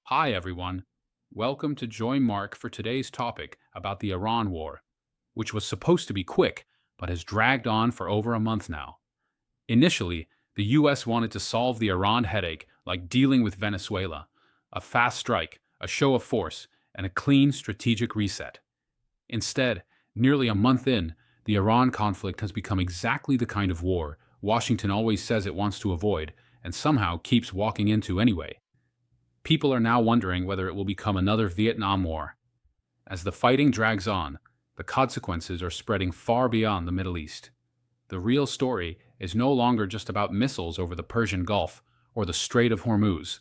Hi, everyone. Welcome to Join Mark for today's topic about the Iran war, which was supposed to be quick but has dragged on for over a month now. Initially, the US wanted to solve the Iran headache like dealing with Venezuela, a fast strike, a show of force, and a clean strategic reset. Instead, nearly a month in, the Iran conflict has become exactly the kind of war Washington always says it wants to avoid and somehow keeps walking into anyway. People are now wondering whether it will become another Vietnam War. As the fighting drags on, the consequences are spreading far beyond the Middle East. The real story is no longer just about missiles over the Persian Gulf or the Strait of Hormuz.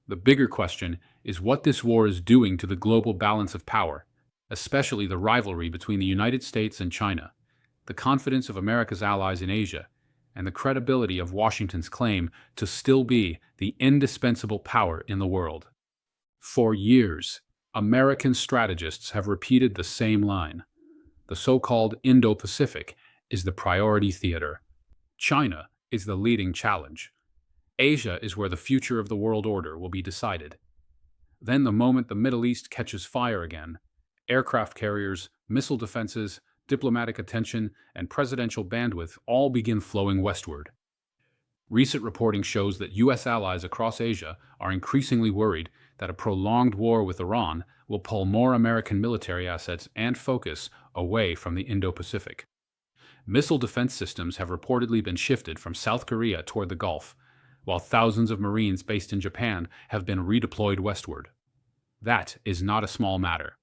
The bigger question is what this war is doing to the global balance of power, especially the rivalry between the United States and China, the confidence of America's allies in Asia, and the credibility of Washington's claim to still be the indispensable power in the world. For years, American strategists have repeated the same line. The so-called Indo-Pacific is the priority theater. China is the leading challenge. Asia is where the future of the world order will be decided. Then the moment the Middle East catches fire again, aircraft carriers, missile defenses, diplomatic attention, and presidential bandwidth all begin flowing westward. Recent reporting shows that U.S. allies across Asia are increasingly worried that a prolonged war with Iran will pull more American military assets and focus away from the Indo-Pacific. Missile defense systems have reportedly been shifted from South Korea toward the Gulf, while thousands of Marines based in Japan have been redeployed westward. That is not a small matter.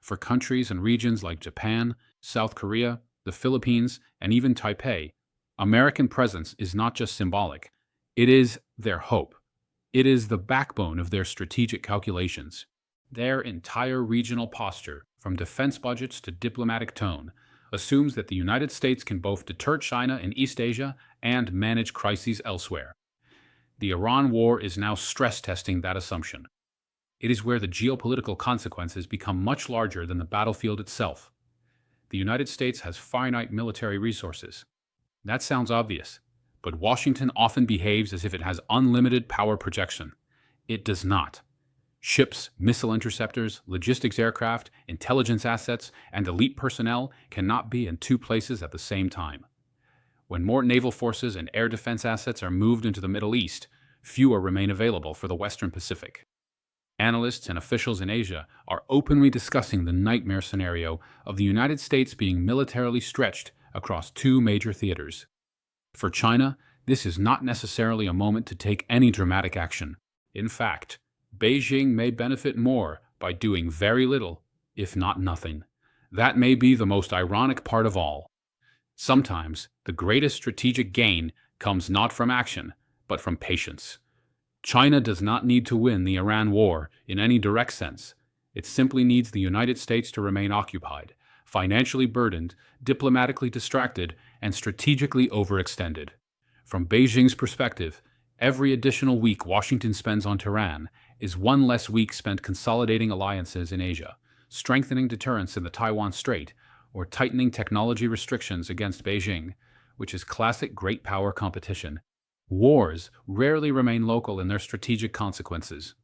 For countries and regions like Japan, South Korea, the Philippines, and even Taipei, American presence is not just symbolic. It is their hope. It is the backbone of their strategic calculations. Their entire regional posture, from defense budgets to diplomatic tone, assumes that the United States can both deter China in East Asia and manage crises elsewhere. The Iran war is now stress testing that assumption. It is where the geopolitical consequences become much larger than the battlefield itself. The United States has finite military resources. That sounds obvious, but Washington often behaves as if it has unlimited power projection. It does not. Ships, missile interceptors, logistics aircraft, intelligence assets, and elite personnel cannot be in two places at the same time. When more naval forces and air defense assets are moved into the Middle East, fewer remain available for the Western Pacific. Analysts and officials in Asia are openly discussing the nightmare scenario of the United States being militarily stretched across two major theaters. For China, this is not necessarily a moment to take any dramatic action. In fact, Beijing may benefit more by doing very little, if not nothing. That may be the most ironic part of all. Sometimes, the greatest strategic gain comes not from action, but from patience. China does not need to win the Iran war in any direct sense. It simply needs the United States to remain occupied, financially burdened, diplomatically distracted, and strategically overextended. From Beijing's perspective, every additional week Washington spends on Tehran is one less week spent consolidating alliances in Asia, strengthening deterrence in the Taiwan Strait, or tightening technology restrictions against Beijing, which is classic great power competition. Wars rarely remain local in their strategic consequences.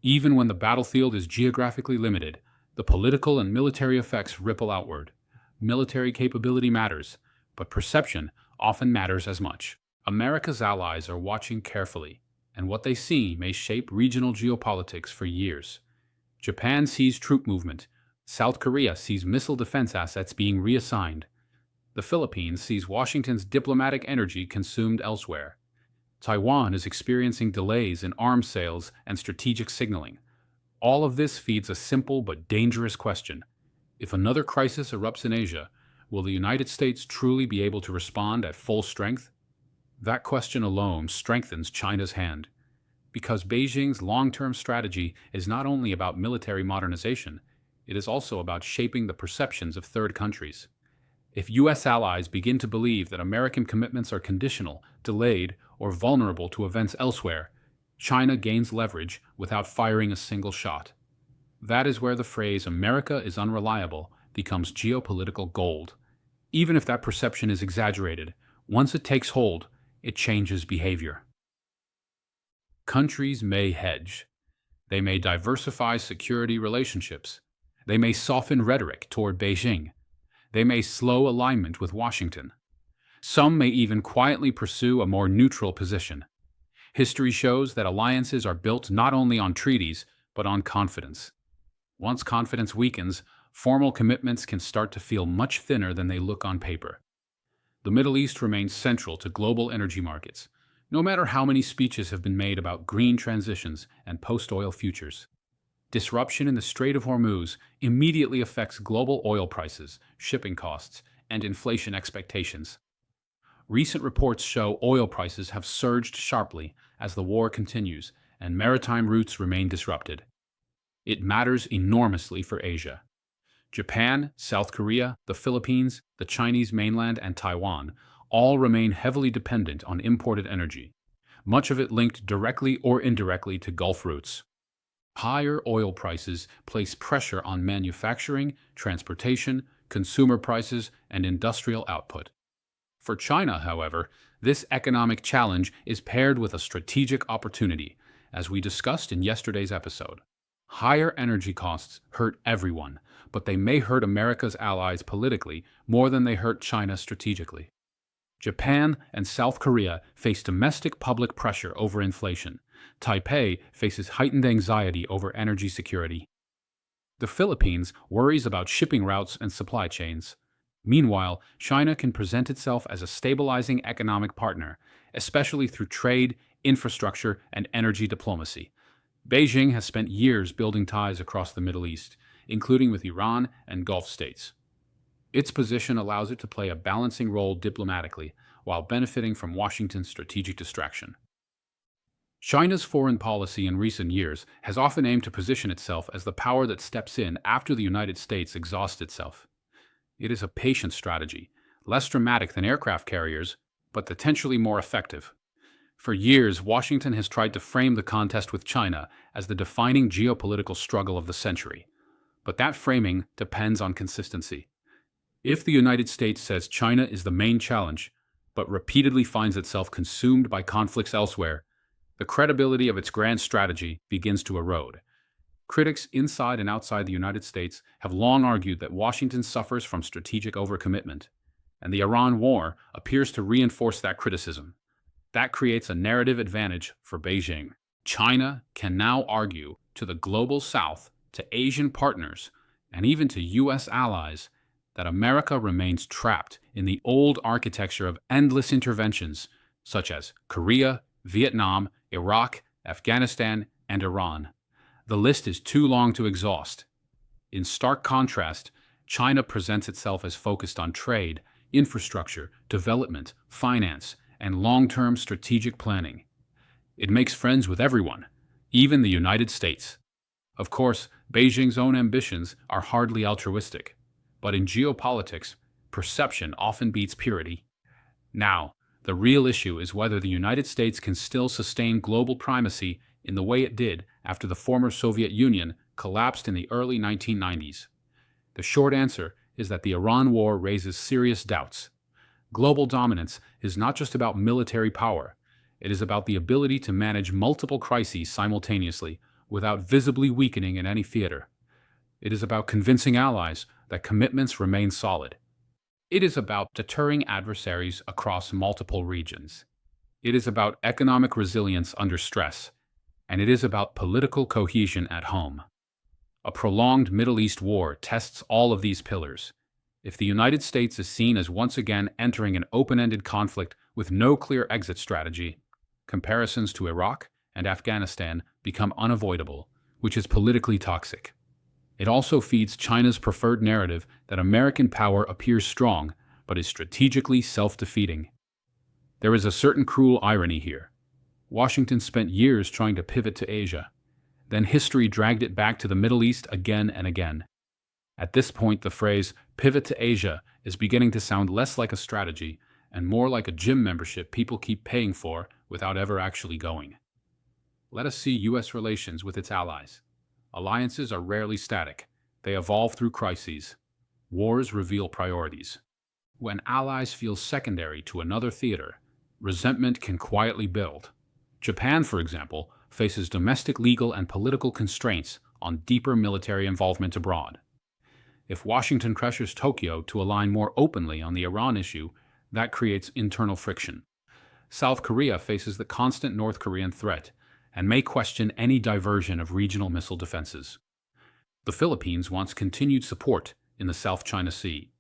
Even when the battlefield is geographically limited, the political and military effects ripple outward. Military capability matters, but perception often matters as much. America's allies are watching carefully, and what they see may shape regional geopolitics for years. Japan sees troop movement. South Korea sees missile defense assets being reassigned. The Philippines sees Washington's diplomatic energy consumed elsewhere. Taiwan is experiencing delays in arms sales and strategic signaling. All of this feeds a simple but dangerous question. If another crisis erupts in Asia, will the United States truly be able to respond at full strength? That question alone strengthens China's hand, because Beijing's long-term strategy is not only about military modernization, it is also about shaping the perceptions of third countries. If U.S. allies begin to believe that American commitments are conditional, delayed, or vulnerable to events elsewhere, China gains leverage without firing a single shot. That is where the phrase "America is unreliable" becomes geopolitical gold. Even if that perception is exaggerated, once it takes hold, it changes behavior. Countries may hedge. They may diversify security relationships. They may soften rhetoric toward Beijing. They may slow alignment with Washington. Some may even quietly pursue a more neutral position. History shows that alliances are built not only on treaties, but on confidence. Once confidence weakens, formal commitments can start to feel much thinner than they look on paper. The Middle East remains central to global energy markets, no matter how many speeches have been made about green transitions and post-oil futures. Disruption in the Strait of Hormuz immediately affects global oil prices, shipping costs, and inflation expectations. Recent reports show oil prices have surged sharply as the war continues and maritime routes remain disrupted. It matters enormously for Asia. Japan, South Korea, the Philippines, the Chinese mainland, and Taiwan all remain heavily dependent on imported energy, much of it linked directly or indirectly to Gulf routes. Higher oil prices place pressure on manufacturing, transportation, consumer prices, and industrial output. For China, however, this economic challenge is paired with a strategic opportunity, as we discussed in yesterday's episode. Higher energy costs hurt everyone, but they may hurt America's allies politically more than they hurt China strategically. Japan and South Korea face domestic public pressure over inflation. Taipei faces heightened anxiety over energy security. The Philippines worries about shipping routes and supply chains. Meanwhile, China can present itself as a stabilizing economic partner, especially through trade, infrastructure, and energy diplomacy. Beijing has spent years building ties across the Middle East, including with Iran and Gulf states. Its position allows it to play a balancing role diplomatically, while benefiting from Washington's strategic distraction. China's foreign policy in recent years has often aimed to position itself as the power that steps in after the United States exhausts itself. It is a patient strategy, less dramatic than aircraft carriers, but potentially more effective. For years, Washington has tried to frame the contest with China as the defining geopolitical struggle of the century. But that framing depends on consistency. If the United States says China is the main challenge, but repeatedly finds itself consumed by conflicts elsewhere, the credibility of its grand strategy begins to erode. Critics inside and outside the United States have long argued that Washington suffers from strategic overcommitment, and the Iran war appears to reinforce that criticism. That creates a narrative advantage for Beijing. China can now argue to the global South, to Asian partners, and even to U.S. allies that America remains trapped in the old architecture of endless interventions, such as Korea, Vietnam, Iraq, Afghanistan, and Iran. The list is too long to exhaust. In stark contrast, China presents itself as focused on trade, infrastructure, development, finance, and long-term strategic planning. It makes friends with everyone, even the United States. Of course, Beijing's own ambitions are hardly altruistic, but in geopolitics, perception often beats purity. Now, the real issue is whether the United States can still sustain global primacy in the way it did after the former Soviet Union collapsed in the early 1990s. The short answer is that the Iran war raises serious doubts. Global dominance is not just about military power. It is about the ability to manage multiple crises simultaneously without visibly weakening in any theater. It is about convincing allies that commitments remain solid. It is about deterring adversaries across multiple regions. It is about economic resilience under stress, and it is about political cohesion at home. A prolonged Middle East war tests all of these pillars. If the United States is seen as once again entering an open-ended conflict with no clear exit strategy, comparisons to Iraq and Afghanistan become unavoidable, which is politically toxic. It also feeds China's preferred narrative that American power appears strong, but is strategically self-defeating. There is a certain cruel irony here. Washington spent years trying to pivot to Asia. Then history dragged it back to the Middle East again and again. At this point, the phrase pivot to Asia is beginning to sound less like a strategy and more like a gym membership people keep paying for without ever actually going. Let us see U.S. relations with its allies. Alliances are rarely static. They evolve through crises. Wars reveal priorities. When allies feel secondary to another theater, resentment can quietly build. Japan, for example, faces domestic legal and political constraints on deeper military involvement abroad. If Washington pressures Tokyo to align more openly on the Iran issue, that creates internal friction. South Korea faces the constant North Korean threat and may question any diversion of regional missile defenses. The Philippines wants continued support in the South China Sea.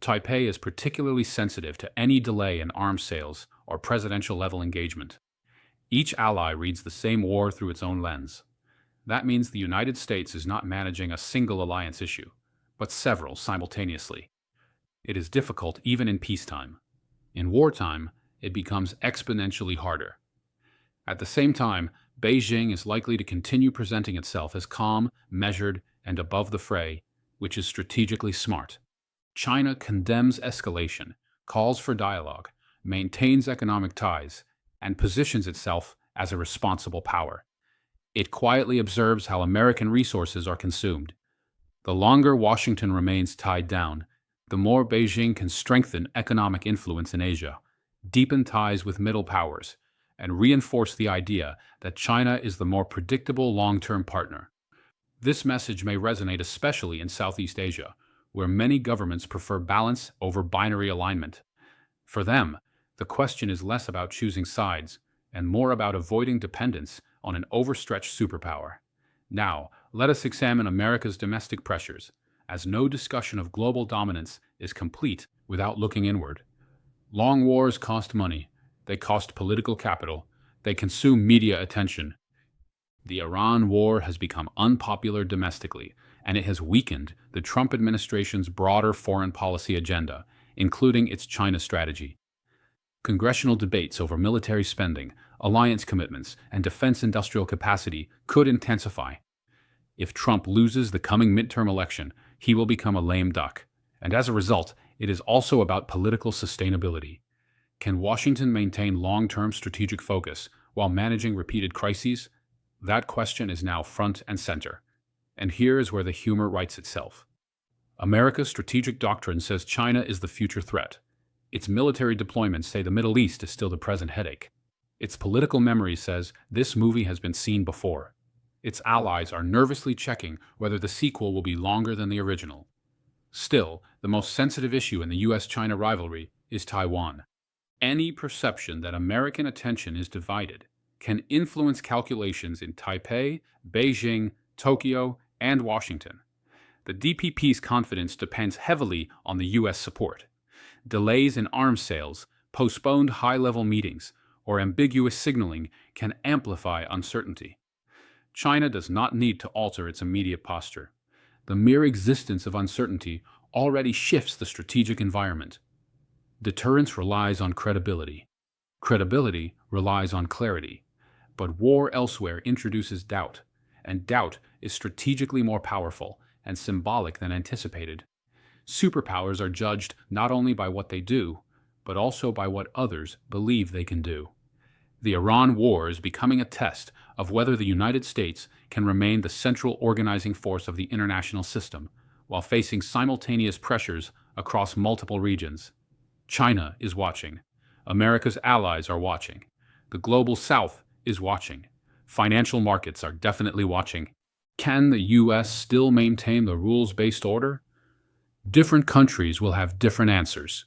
Taipei is particularly sensitive to any delay in arms sales or presidential-level engagement. Each ally reads the same war through its own lens. That means the United States is not managing a single alliance issue, but several simultaneously. It is difficult even in peacetime. In wartime, it becomes exponentially harder. At the same time, Beijing is likely to continue presenting itself as calm, measured, and above the fray, which is strategically smart. China condemns escalation, calls for dialogue, maintains economic ties, and positions itself as a responsible power. It quietly observes how American resources are consumed. The longer Washington remains tied down, the more Beijing can strengthen economic influence in Asia, deepen ties with middle powers, and reinforce the idea that China is the more predictable long-term partner. This message may resonate especially in Southeast Asia, where many governments prefer balance over binary alignment. For them, the question is less about choosing sides and more about avoiding dependence on an overstretched superpower. Now, let us examine America's domestic pressures, as no discussion of global dominance is complete without looking inward. Long wars cost money, they cost political capital, they consume media attention. The Iran war has become unpopular domestically, and it has weakened the Trump administration's broader foreign policy agenda, including its China strategy. Congressional debates over military spending, alliance commitments, and defense industrial capacity could intensify. If Trump loses the coming midterm election, he will become a lame duck, and as a result, it is also about political sustainability. Can Washington maintain long-term strategic focus while managing repeated crises? That question is now front and center. And here is where the humor writes itself. America's strategic doctrine says China is the future threat. Its military deployments say the Middle East is still the present headache. Its political memory says this movie has been seen before. Its allies are nervously checking whether the sequel will be longer than the original. Still, the most sensitive issue in the US-China rivalry is Taiwan. Any perception that American attention is divided can influence calculations in Taipei, Beijing, Tokyo, and Washington. The DPP's confidence depends heavily on the U.S. support. Delays in arms sales, postponed high-level meetings, or ambiguous signaling can amplify uncertainty. China does not need to alter its immediate posture. The mere existence of uncertainty already shifts the strategic environment. Deterrence relies on credibility. Credibility relies on clarity. But war elsewhere introduces doubt, and doubt is strategically more powerful and symbolic than anticipated. Superpowers are judged not only by what they do, but also by what others believe they can do. The Iran war is becoming a test of whether the United States can remain the central organizing force of the international system while facing simultaneous pressures across multiple regions. China is watching. America's allies are watching. The global South is watching. Financial markets are definitely watching. Can the U.S. still maintain the rules-based order? Different countries will have different answers.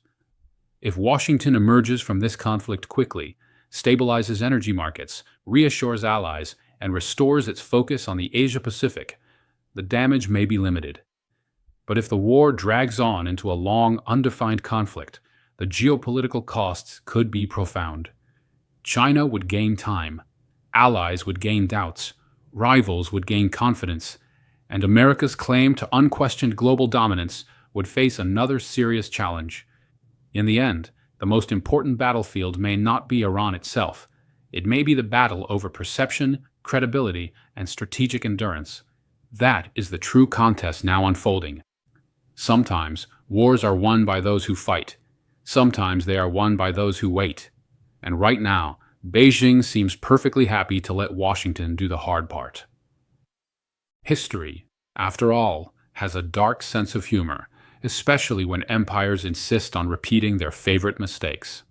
If Washington emerges from this conflict quickly, stabilizes energy markets, reassures allies, and restores its focus on the Asia-Pacific, the damage may be limited. But if the war drags on into a long, undefined conflict, the geopolitical costs could be profound. China would gain time, allies would gain doubts, rivals would gain confidence, and America's claim to unquestioned global dominance would face another serious challenge. In the end, the most important battlefield may not be Iran itself. It may be the battle over perception, credibility, and strategic endurance. That is the true contest now unfolding. Sometimes, wars are won by those who fight. Sometimes they are won by those who wait. And right now, Beijing seems perfectly happy to let Washington do the hard part. History, after all, has a dark sense of humor, especially when empires insist on repeating their favorite mistakes.